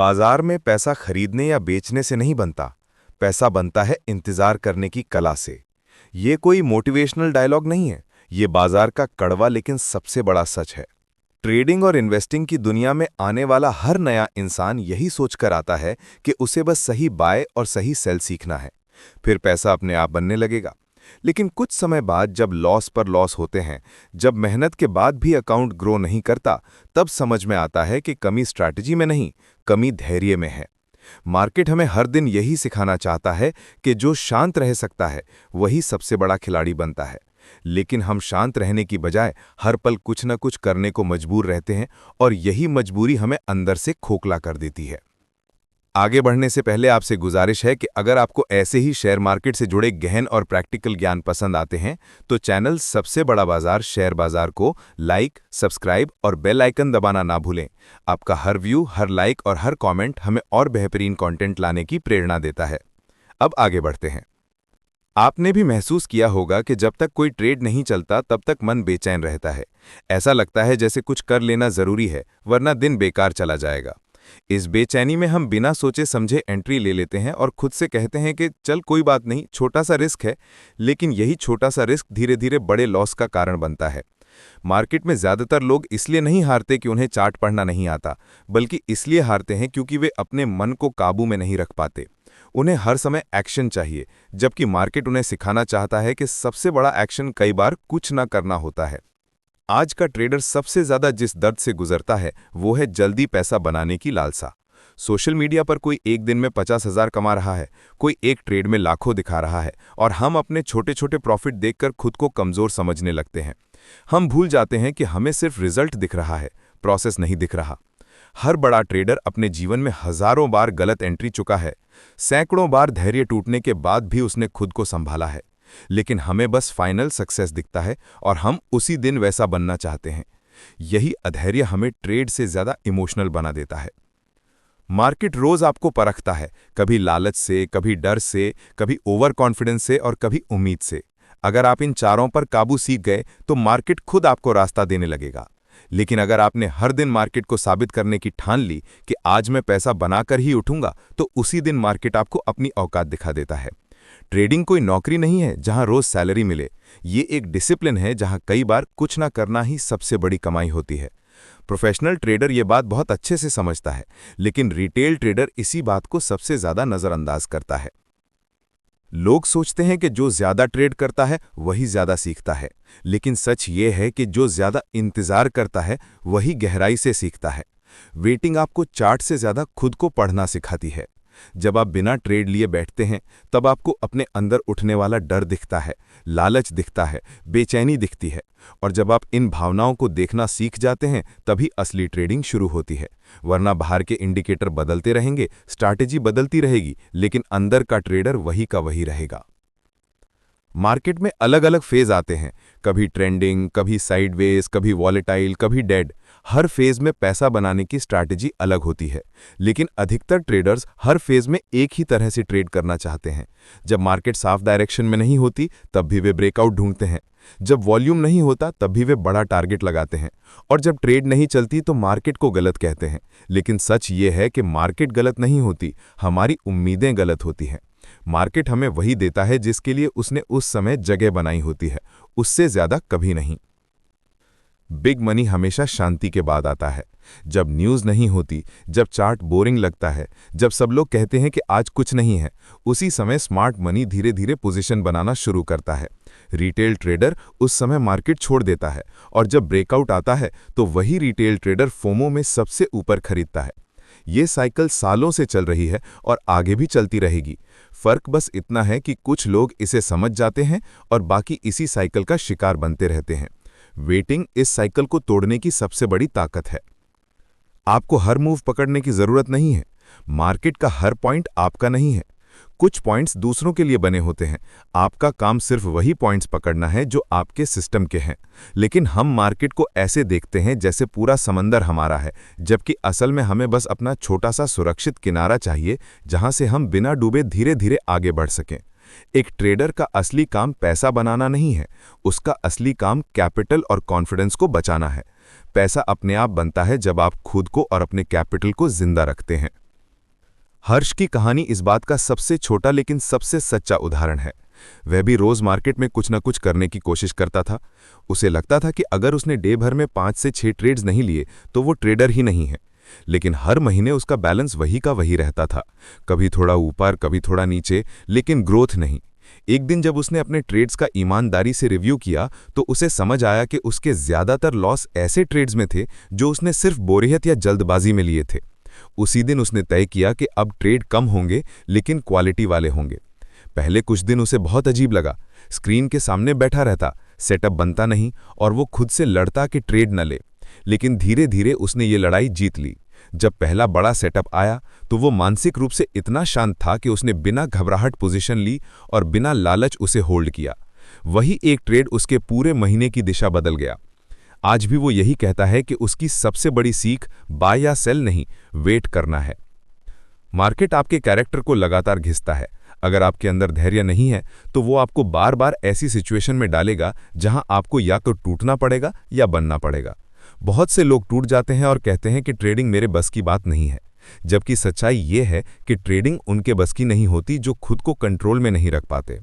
बाजार में पैसा खरीदने या बेचने से नहीं बनता। पैसा बनता है इंतजार करने की कला से। ये कोई मोटिवेशनल डायलॉग नहीं है, ये बाजार का कड़वा लेकिन सबसे बड़ा सच है। ट्रेडिंग और इन्वेस्टिंग की दुनिया में आने वाला हर नया इंसान यही सोचकर आता है कि उसे बस सही बाय और सही सेल सीखना है, फिर पैसा अपने आप बनने लगेगा। लेकिन कुछ समय बाद जब लॉस पर लॉस होते हैं, जब मेहनत के बाद भी अकाउंट ग्रो नहीं करता, तब समझ में आता है कि कमी स्ट्रैटेजी में नहीं, कमी धैर्य में है। मार्केट हमें हर दिन यही सिखाना चाहता है कि जो शांत रह सकता है वही सबसे बड़ा खिलाड़ी बनता है। लेकिन हम शांत रहने की बजाय हर पल कुछ न कुछ करने को मजबूर रहते हैं और यही मजबूरी हमें अंदर से खोखला कर देती है। आगे बढ़ने से पहले आपसे गुजारिश है कि अगर आपको ऐसे ही शेयर मार्केट से जुड़े गहन और प्रैक्टिकल ज्ञान पसंद आते हैं तो चैनल सबसे बड़ा बाजार शेयर बाजार को लाइक, सब्सक्राइब और बेल आइकन दबाना ना भूलें। आपका हर व्यू, हर लाइक और हर कमेंट हमें और बेहतरीन कंटेंट लाने की प्रेरणा देता है। अब आगे बढ़ते हैं। आपने भी महसूस किया होगा कि जब तक कोई ट्रेड नहीं चलता तब तक मन बेचैन रहता है। ऐसा लगता है जैसे कुछ कर लेना जरूरी है, वरना दिन बेकार चला जाएगा। इस बेचैनी में हम बिना सोचे समझे एंट्री ले लेते हैं और खुद से कहते हैं कि चल कोई बात नहीं, छोटा सा रिस्क है। लेकिन यही छोटा सा रिस्क धीरे धीरे बड़े लॉस का कारण बनता है। मार्केट में ज्यादातर लोग इसलिए नहीं हारते कि उन्हें चार्ट पढ़ना नहीं आता, बल्कि इसलिए हारते हैं क्योंकि वे अपने मन को काबू में नहीं रख पाते। उन्हें हर समय एक्शन चाहिए, जबकि मार्केट उन्हें सिखाना चाहता है कि सबसे बड़ा एक्शन कई बार कुछ ना करना होता है। आज का ट्रेडर सबसे ज्यादा जिस दर्द से गुजरता है वो है जल्दी पैसा बनाने की लालसा। सोशल मीडिया पर कोई एक दिन में 50,000 कमा रहा है, कोई एक ट्रेड में लाखों दिखा रहा है, और हम अपने छोटे छोटे प्रॉफिट देखकर खुद को कमजोर समझने लगते हैं। हम भूल जाते हैं कि हमें सिर्फ रिजल्ट दिख रहा है, प्रोसेस नहीं दिख रहा। हर बड़ा ट्रेडर अपने जीवन में हजारों बार गलत एंट्री चुका है, सैकड़ों बार धैर्य टूटने के बाद भी उसने खुद को संभाला है। लेकिन हमें बस फाइनल सक्सेस दिखता है और हम उसी दिन वैसा बनना चाहते हैं। यही अधैर्य हमें ट्रेड से ज्यादा इमोशनल बना देता है। मार्केट रोज आपको परखता है, कभी लालच से, कभी डर से, कभी ओवर कॉन्फिडेंस से और कभी उम्मीद से। अगर आप इन चारों पर काबू सीख गए तो मार्केट खुद आपको रास्ता देने लगेगा। लेकिन अगर आपने हर दिन मार्केट को साबित करने की ठान ली कि आज मैं पैसा बनाकर ही उठूंगा, तो उसी दिन मार्केट आपको अपनी औकात दिखा देता है। ट्रेडिंग कोई नौकरी नहीं है जहां रोज सैलरी मिले, ये एक डिसिप्लिन है जहां कई बार कुछ ना करना ही सबसे बड़ी कमाई होती है। प्रोफेशनल ट्रेडर ये बात बहुत अच्छे से समझता है, लेकिन रिटेल ट्रेडर इसी बात को सबसे ज्यादा नजरअंदाज करता है। लोग सोचते हैं कि जो ज्यादा ट्रेड करता है वही ज्यादा सीखता है, लेकिन सच ये है कि जो ज्यादा इंतजार करता है वही गहराई से सीखता है। वेटिंग आपको चार्ट से ज्यादा खुद को पढ़ना सिखाती है। जब आप बिना ट्रेड लिए बैठते हैं तब आपको अपने अंदर उठने वाला डर दिखता है, लालच दिखता है, बेचैनी दिखती है, और जब आप इन भावनाओं को देखना सीख जाते हैं तभी असली ट्रेडिंग शुरू होती है। वरना बाहर के इंडिकेटर बदलते रहेंगे, स्ट्रैटेजी बदलती रहेगी, लेकिन अंदर का ट्रेडर वही का वही रहेगा। मार्केट में अलग अलग फेज आते हैं, कभी ट्रेंडिंग, कभी साइडवेज, कभी वॉलेटाइल, कभी डेड। हर फेज में पैसा बनाने की स्ट्रैटेजी अलग होती है, लेकिन अधिकतर ट्रेडर्स हर फेज में एक ही तरह से ट्रेड करना चाहते हैं। जब मार्केट साफ डायरेक्शन में नहीं होती तब भी वे ब्रेकआउट ढूंढते हैं, जब वॉल्यूम नहीं होता तब भी वे बड़ा टारगेट लगाते हैं, और जब ट्रेड नहीं चलती तो मार्केट को गलत कहते हैं। लेकिन सच ये है कि मार्केट गलत नहीं होती, हमारी उम्मीदें गलत होती हैं। मार्केट हमें वही देता है जिसके लिए उसने उस समय जगह बनाई होती है, उससे ज्यादा कभी नहीं। बिग मनी हमेशा शांति के बाद आता है, जब न्यूज़ नहीं होती, जब चार्ट बोरिंग लगता है, जब सब लोग कहते हैं कि आज कुछ नहीं है। उसी समय स्मार्ट मनी धीरे धीरे पोजीशन बनाना शुरू करता है। रिटेल ट्रेडर उस समय मार्केट छोड़ देता है, और जब ब्रेकआउट आता है तो वही रिटेल ट्रेडर फोमो में सबसे ऊपर खरीदता है। ये साइकिल सालों से चल रही है और आगे भी चलती रहेगी। फर्क बस इतना है कि कुछ लोग इसे समझ जाते हैं और बाकी इसी साइकिल का शिकार बनते रहते हैं। वेटिंग इस साइकिल को तोड़ने की सबसे बड़ी ताकत है। आपको हर मूव पकड़ने की जरूरत नहीं है। मार्केट का हर पॉइंट आपका नहीं है। कुछ पॉइंट्स दूसरों के लिए बने होते हैं, आपका काम सिर्फ वही पॉइंट्स पकड़ना है जो आपके सिस्टम के हैं। लेकिन हम मार्केट को ऐसे देखते हैं जैसे पूरा समंदर हमारा है, जबकि असल में हमें बस अपना छोटा सा सुरक्षित किनारा चाहिए जहां से हम बिना डूबे धीरे धीरे आगे बढ़ सकें। एक ट्रेडर का असली काम पैसा बनाना नहीं है, उसका असली काम कैपिटल और कॉन्फिडेंस को बचाना है। पैसा अपने आप बनता है जब आप खुद को और अपने कैपिटल को जिंदा रखते हैं। हर्ष की कहानी इस बात का सबसे छोटा लेकिन सबसे सच्चा उदाहरण है। वह भी रोज मार्केट में कुछ न कुछ करने की कोशिश करता था। उसे लगता था कि अगर उसने डे भर में 5 से 6 ट्रेड्स नहीं लिए तो वो ट्रेडर ही नहीं है। लेकिन हर महीने उसका बैलेंस वही का वही रहता था, कभी थोड़ा ऊपर कभी थोड़ा नीचे, लेकिन ग्रोथ नहीं। एक दिन जब उसने अपने ट्रेड्स का ईमानदारी से रिव्यू किया तो उसे समझ आया कि उसके ज्यादातर लॉस ऐसे ट्रेड्स में थे जो उसने सिर्फ बोरियत या जल्दबाजी में लिए थे। उसी दिन उसने तय किया कि अब ट्रेड कम होंगे लेकिन क्वालिटी वाले होंगे। पहले कुछ दिन उसे बहुत अजीब लगा। स्क्रीन के सामने बैठा रहता, सेटअप बनता नहीं और वो खुद से लड़ता कि ट्रेड न ले। लेकिन धीरे धीरे उसने ये लड़ाई जीत ली। जब पहला बड़ा सेटअप आया तो वो मानसिक रूप से इतना शांत था कि उसने बिना घबराहट पोजीशन ली और बिना लालच उसे होल्ड किया। वही एक ट्रेड उसके पूरे महीने की दिशा बदल गया। आज भी वो यही कहता है कि उसकी सबसे बड़ी सीख बाय या सेल नहीं, वेट करना है। मार्केट आपके कैरेक्टर को लगातार घिसता है। अगर आपके अंदर धैर्य नहीं है तो वो आपको बार बार ऐसी सिचुएशन में डालेगा जहां आपको या तो टूटना पड़ेगा या बनना पड़ेगा। बहुत से लोग टूट जाते हैं और कहते हैं कि ट्रेडिंग मेरे बस की बात नहीं है, जबकि सच्चाई ये है कि ट्रेडिंग उनके बस की नहीं होती जो खुद को कंट्रोल में नहीं रख पाते।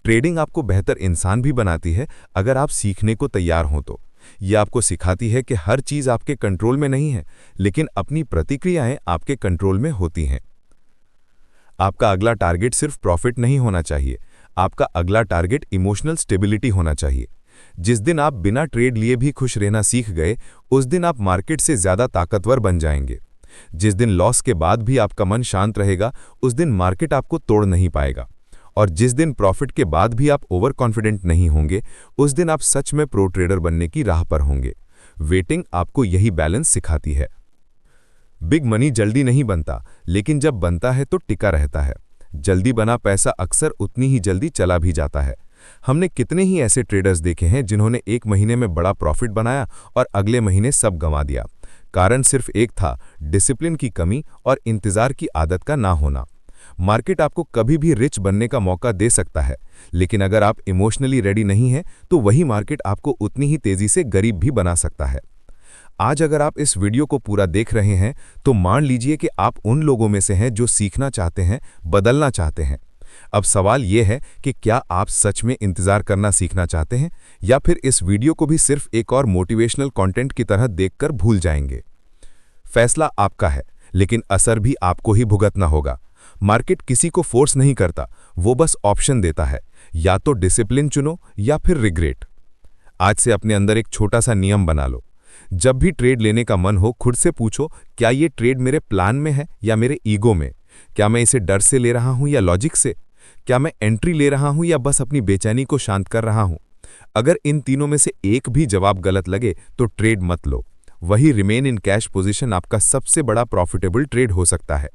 ट्रेडिंग आपको बेहतर इंसान भी बनाती है अगर आप सीखने को तैयार हों तो। ये आपको सिखाती है कि हर चीज आपके कंट्रोल में नहीं है, लेकिन अपनी प्रतिक्रियाएं आपके कंट्रोल में होती हैं। आपका अगला टारगेट सिर्फ प्रॉफिट नहीं होना चाहिए, आपका अगला टारगेट इमोशनल स्टेबिलिटी होना चाहिए। जिस दिन आप बिना ट्रेड लिए भी खुश रहना सीख गए, उस दिन आप मार्केट से ज्यादा ताकतवर बन जाएंगे। जिस दिन लॉस के बाद भी आपका मन शांत रहेगा, उस दिन मार्केट आपको तोड़ नहीं पाएगा। और जिस दिन प्रॉफिट के बाद भी आप ओवर कॉन्फिडेंट नहीं होंगे, उस दिन आप सच में प्रो ट्रेडर बनने की राह पर होंगे। वेटिंग आपको यही बैलेंस सिखाती है। बिग मनी जल्दी नहीं बनता, लेकिन जब बनता है तो टिका रहता है। जल्दी बना पैसा अक्सर उतनी ही जल्दी चला भी जाता है। हमने कितने ही ऐसे ट्रेडर्स देखे हैं जिन्होंने एक महीने में बड़ा प्रॉफिट बनाया और अगले महीने सब गंवा दिया। कारण सिर्फ एक था, डिसिप्लिन की कमी और इंतजार की आदत का ना होना। मार्केट आपको कभी भी रिच बनने का मौका दे सकता है, लेकिन अगर आप इमोशनली रेडी नहीं हैं तो वही मार्केट आपको उतनी ही तेजी से गरीब भी बना सकता है। आज अगर आप इस वीडियो को पूरा देख रहे हैं तो मान लीजिए कि आप उन लोगों में से हैं जो सीखना चाहते हैं, बदलना चाहते हैं। अब सवाल यह है कि क्या आप सच में इंतजार करना सीखना चाहते हैं या फिर इस वीडियो को भी सिर्फ एक और मोटिवेशनल कंटेंट की तरह देखकर भूल जाएंगे। फैसला आपका है, लेकिन असर भी आपको ही भुगतना होगा। मार्केट किसी को फोर्स नहीं करता, वो बस ऑप्शन देता है, या तो डिसिप्लिन चुनो या फिर रिग्रेट। आज से अपने अंदर एक छोटा सा नियम बना लो। जब भी ट्रेड लेने का मन हो, खुद से पूछो, क्या ये ट्रेड मेरे प्लान में है या मेरे ईगो में? क्या मैं इसे डर से ले रहा हूं या लॉजिक से? क्या मैं एंट्री ले रहा हूं या बस अपनी बेचैनी को शांत कर रहा हूं? अगर इन तीनों में से एक भी जवाब गलत लगे तो ट्रेड मत लो। वही रिमेन इन कैश पोजीशन आपका सबसे बड़ा प्रॉफिटेबल ट्रेड हो सकता है।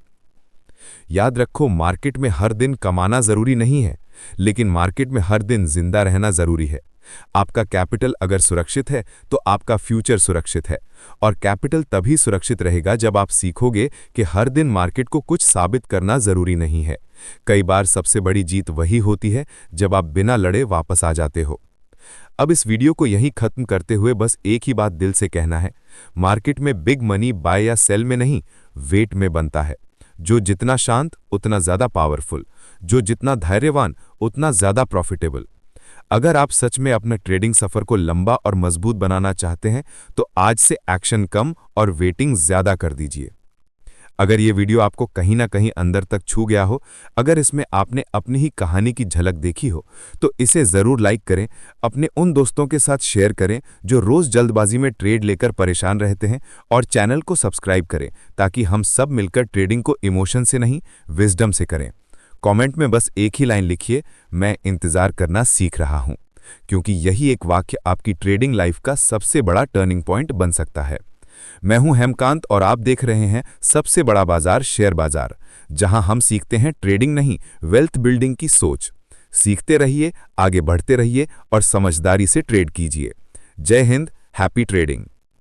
याद रखो, मार्केट में हर दिन कमाना जरूरी नहीं है, लेकिन मार्केट में हर दिन जिंदा रहना जरूरी है। आपका कैपिटल अगर सुरक्षित है तो आपका फ्यूचर सुरक्षित है, और कैपिटल तभी सुरक्षित रहेगा जब आप सीखोगे कि हर दिन मार्केट को कुछ साबित करना जरूरी नहीं है। कई बार सबसे बड़ी जीत वही होती है जब आप बिना लड़े वापस आ जाते हो। अब इस वीडियो को यहीं खत्म करते हुए बस एक ही बात दिल से कहना है, मार्केट में बिग मनी बाय या सेल में नहीं, वेट में बनता है। जो जितना शांत उतना ज्यादा पावरफुल, जो जितना धैर्यवान उतना ज्यादा प्रॉफिटेबल। अगर आप सच में अपना ट्रेडिंग सफर को लंबा और मजबूत बनाना चाहते हैं तो आज से एक्शन कम और वेटिंग ज्यादा कर दीजिए। अगर ये वीडियो आपको कहीं ना कहीं अंदर तक छू गया हो, अगर इसमें आपने अपनी ही कहानी की झलक देखी हो, तो इसे जरूर लाइक करें, अपने उन दोस्तों के साथ शेयर करें जो रोज जल्दबाजी में ट्रेड लेकर परेशान रहते हैं, और चैनल को सब्सक्राइब करें ताकि हम सब मिलकर ट्रेडिंग को इमोशन से नहीं, विजडम से करें। कमेंट में बस एक ही लाइन लिखिए, मैं इंतजार करना सीख रहा हूं, क्योंकि यही एक वाक्य आपकी ट्रेडिंग लाइफ का सबसे बड़ा टर्निंग पॉइंट बन सकता है। मैं हूं हेमकांत और आप देख रहे हैं सबसे बड़ा बाजार शेयर बाजार, जहां हम सीखते हैं ट्रेडिंग नहीं, वेल्थ बिल्डिंग की सोच। सीखते रहिए, आगे बढ़ते रहिए और समझदारी से ट्रेड कीजिए। जय हिंद, हैप्पी ट्रेडिंग।